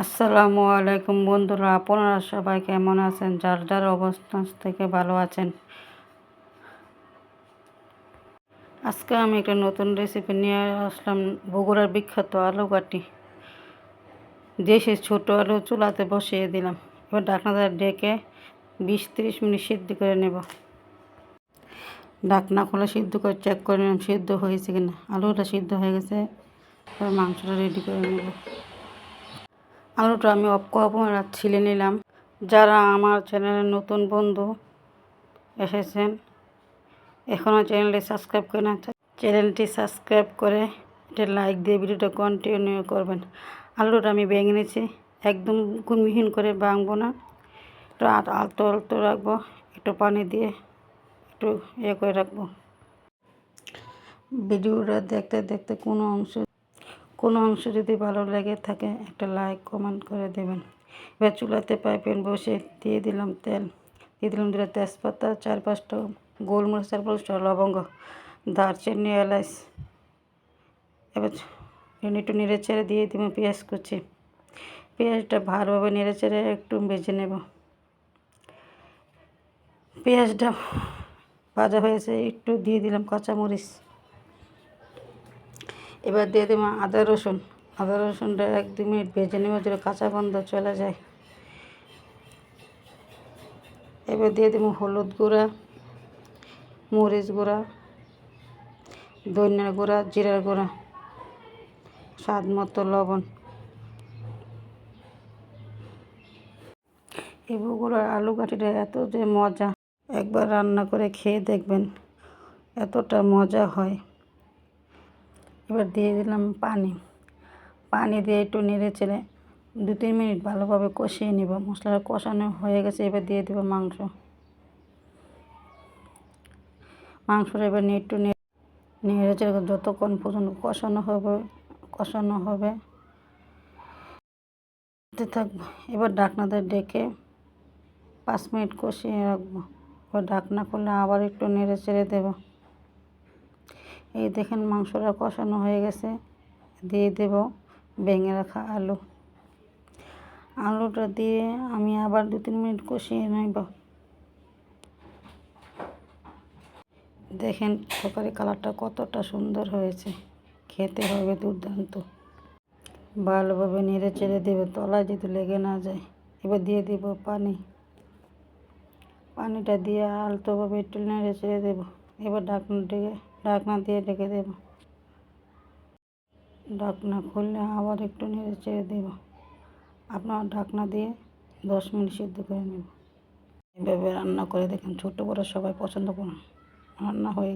আসসালামু আলাইকুম বন্ধুরা, আপনারা সবাই কেমন আছেন? যার যার অবস্থান থেকে ভালো আছেন। আজকে আমি একটা নতুন রেসিপি নিয়ে আসলাম। বগুড়ার বিখ্যাত আলু ঘাটি। দেশে ছোট আলু চুলাতে বসিয়ে দিলাম। এবার ঢাকনাটা ডেকে 20-30 মিনিট সিদ্ধ করে নেব। ঢাকনা খুলে সিদ্ধ করে চেক করে নিলাম সিদ্ধ হয়েছে কিনা। আলুটা সিদ্ধ হয়ে গেছে। এবার মাংসটা রেডি করে নেব। আলুটা আমি ছিলে নিলাম। যারা আমার চ্যানেলের নতুন বন্ধু এসেছেন, এখনও চ্যানেলটি সাবস্ক্রাইব করে না, চ্যানেলটি সাবস্ক্রাইব করে এটা লাইক দিয়ে ভিডিওটা কন্টিনিউ করবেন। আলুটা আমি ভেঙে নিয়েছি, একদম মিহিন করে ভাঙবো না, একটু আলতো আলতো রাখবো, একটু পানি দিয়ে একটু করে রাখবো। ভিডিওটা দেখতে দেখতে কোনো অংশ যদি ভালো লেগে থাকে একটা লাইক কমেন্ট করে দেবেন। এবার চুলাতে প্যান বসে দিয়ে দিলাম তেল, দিয়ে দিলাম তেজপাতা, 4-5টা গোলমরিচ, 4-5টা লবঙ্গ, দারচিনি, এলাচ। এবার একটু নেড়ে চেড়ে দিয়ে দিব পেঁয়াজ কুচি। পেঁয়াজটা ভালোভাবে নেড়ে চেড়ে একটু ভেজে নেব। পেঁয়াজটা ভাজা হয়েছে, একটু দিয়ে দিলাম কাঁচামরিচ। এবার দিয়ে দেবো আদা রসুনটা 1-2 মিনিট ভেজে নেব যেন কাঁচা গন্ধ চলে যায়। এবার দিয়ে দেবো হলুদ গুঁড়া, মরিচ গুঁড়া, ধনিয়ার গুঁড়া, জিরার গুঁড়া, স্বাদ মতো লবণ। এই বগুড়ার আলু ঘাটিটা এত যে মজা, একবার রান্না করে খেয়ে দেখবেন, এতটা মজা হয়। এবার দিয়ে দিলাম পানি দিয়ে একটু নেড়ে চেড়ে 2-3 মিনিট ভালোভাবে কষিয়ে নেব। মশলাটা কষানো হয়ে গেছে, এবার দিয়ে দেবো মাংসটা এবার একটু নেড়ে চেড়ে যতক্ষণ পর্যন্ত কষানো হবে থাকবো। এবার ঢাকনাতে ডেকে 5 মিনিট কষিয়ে রাখবো। এবার ঢাকনা খুলে আবার একটু নেড়ে চেড়ে দেবো। এই দেখেন মাংসটা কষানো হয়ে গেছে, দিয়ে দেব ভেঙে রাখা আলুটা দিয়ে আমি আবার 2-3 মিনিট কষিয়ে নেব। দেখেন তরকারি কালারটা কতটা সুন্দর হয়েছে, খেতে হবে দুর্দান্ত। ভালোভাবে নেড়ে চেড়ে দেবে, তলায় যদি লেগে না যায়। এবার দিয়ে দেব পানিটা দিয়ে আলতোভাবে একটু নেড়ে চেড়ে দেবো। এবার ঢাকনা দিয়ে ঢেকে দেব। ঢাকনা খুললে আবার একটু নেড়ে চেড়ে দেব। আপনার ঢাকনা দিয়ে 10 মিনিট সিদ্ধ করে নেব। এভাবে রান্না করে দেখেন, ছোটো বড়ো সবাই পছন্দ করুন। রান্না হয়ে